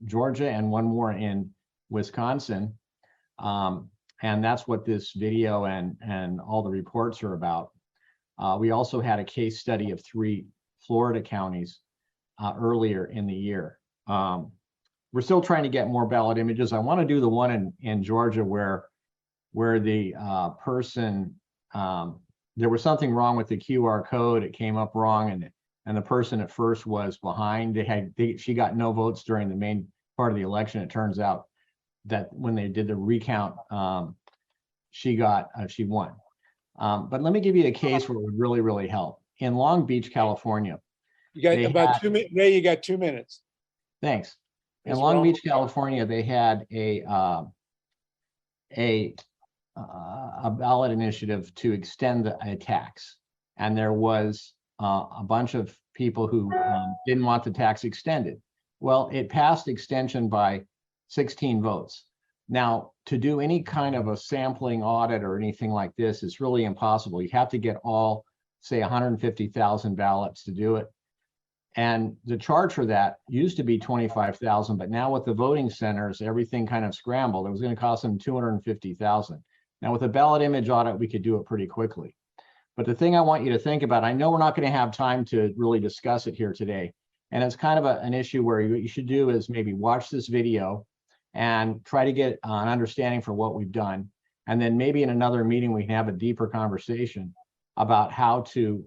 Georgia and 1 more in Wisconsin. And that's what this video and all the reports are about. We also had a case study of 3 Florida counties earlier in the year. We're still trying to get more ballot images. I want to do the one in Georgia where the person, there was something wrong with the QR code. It came up wrong, and the person at first was behind. She got no votes during the main part of the election. It turns out that when they did the recount, she won. But let me give you a case where it would really, really help. In Long Beach, California. You got about 2 minutes. Ray, you got 2 minutes. Thanks. In Long Beach, California, they had a ballot initiative to extend a tax, and there was a bunch of people who didn't want the tax extended. Well, it passed extension by 16 votes. Now, to do any kind of a sampling audit or anything like this is really impossible. You have to get all, say, 150,000 ballots to do it. And the charge for that used to be 25,000, but now with the voting centers, everything kind of scrambled. It was going to cost them 250,000. Now with a ballot image audit, we could do it pretty quickly. But the thing I want you to think about, I know we're not going to have time to really discuss it here today, and it's kind of an issue where what you should do is maybe watch this video and try to get an understanding for what we've done. And then maybe in another meeting, we can have a deeper conversation about how to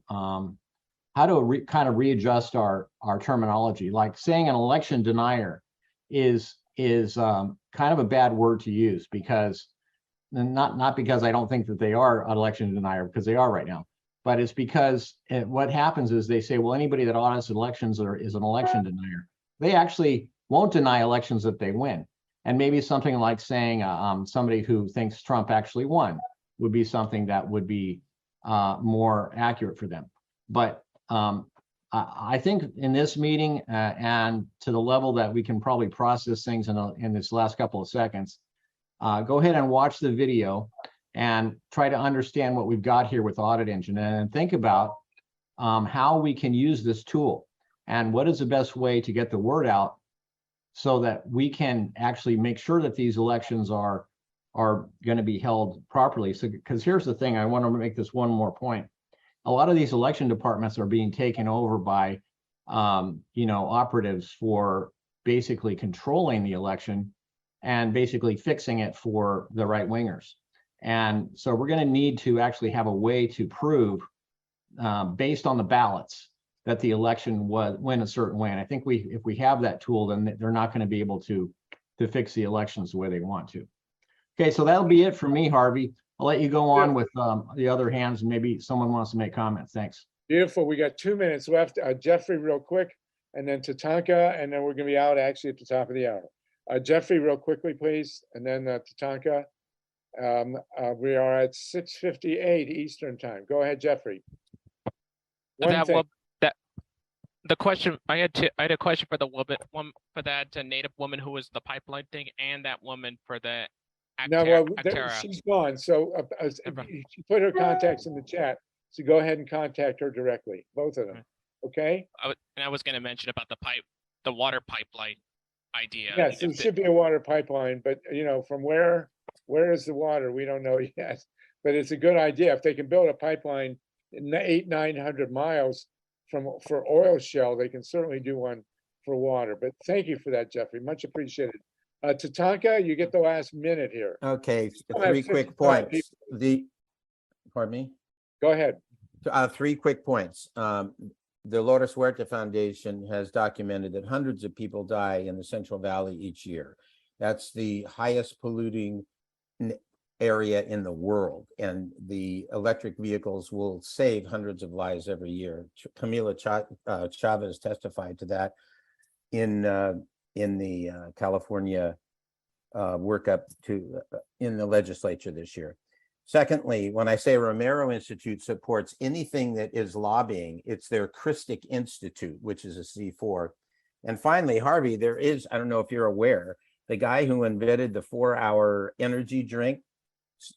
kind of readjust our terminology. Like saying an election denier is kind of a bad word to use, because not because I don't think that they are an election denier, because they are right now, but it's because what happens is they say, well, anybody that audits elections is an election denier. They actually won't deny elections if they win. And maybe something like saying somebody who thinks Trump actually won would be something that would be more accurate for them. But I think in this meeting and to the level that we can probably process things in this last couple of seconds, go ahead and watch the video and try to understand what we've got here with Audit Engine, and think about how we can use this tool and what is the best way to get the word out so that we can actually make sure that these elections are going to be held properly. So, because here's the thing, I want to make this one more point. A lot of these election departments are being taken over by, operatives for basically controlling the election and basically fixing it for the right wingers. And so we're going to need to actually have a way to prove, based on the ballots, that the election went a certain way. And I think if we have that tool, then they're not going to be able to fix the elections the way they want to. Okay, so that'll be it for me, Harvey. I'll let you go on with the other hands, and maybe someone wants to make comments. Thanks. Beautiful. We got 2 minutes left. Jeffrey, real quick, and then Tatanka, and then we're going to be out actually at the top of the hour. Jeffrey, real quickly, please, and then Tatanka. We are at 6:58 Eastern time. Go ahead, Jeffrey. The question I had a question for the woman for that native woman who was the pipeline thing, and that woman for the she's gone. So she put her contacts in the chat. So go ahead and contact her directly, both of them. Okay. I was going to mention about the water pipeline idea. Yes, it should be a water pipeline, but from where is the water? We don't know yet. But it's a good idea if they can build a pipeline 800-900 miles for oil shale. They can certainly do one for water. But thank you for that, Jeffrey. Much appreciated. Tatanka, you get the last minute here. Okay, 3 quick points. Pardon me? Go ahead. 3 quick points. The Lourdes Huerta Foundation has documented that hundreds of people die in the Central Valley each year. That's the highest polluting area in the world, and the electric vehicles will save hundreds of lives every year. Camila Chavez testified to that in the California workup to in the legislature this year. Secondly, when I say Romero Institute supports anything that is lobbying, it's their Christic Institute, which is a C4. And finally, Harvey, there is, I don't know if you're aware, the guy who invented the 4-hour energy drink,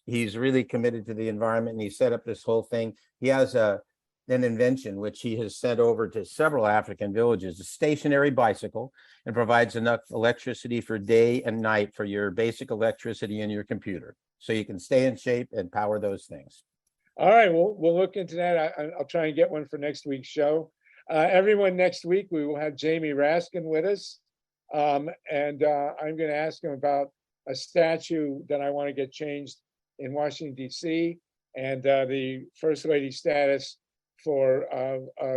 he's really committed to the environment, and he set up this whole thing. He has an invention which he has sent over to several African villages, a stationary bicycle, and provides enough electricity for day and night for your basic electricity in your computer, so you can stay in shape and power those things. All right, we'll look into that. I'll try and get one for next week's show. Everyone, next week we will have Jaimie Raskin with us, and I'm going to ask him about a statue that I want to get changed in Washington, D.C., and the First Lady status for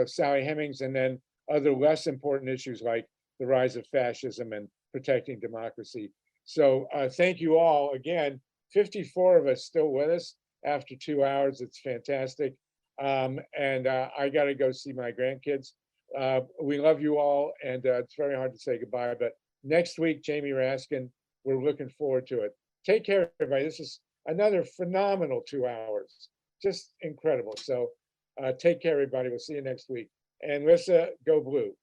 Sally Hemings, and then other less important issues like the rise of fascism and protecting democracy. So thank you all again. 54 of us still with us after 2 hours. It's fantastic. And I got to go see my grandkids. We love you all, and it's very hard to say goodbye, but next week, Jaimie Raskin, we're looking forward to it. Take care, everybody. This is another phenomenal 2 hours. Just incredible. So take care, everybody. We'll see you next week. And Lissa, go blue.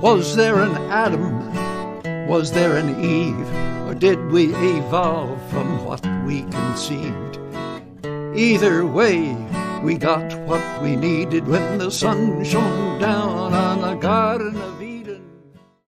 Was there an Adam? Was there an Eve? Or did we evolve from what we conceived? Either way, we got what we needed when the sun shone down on a garden of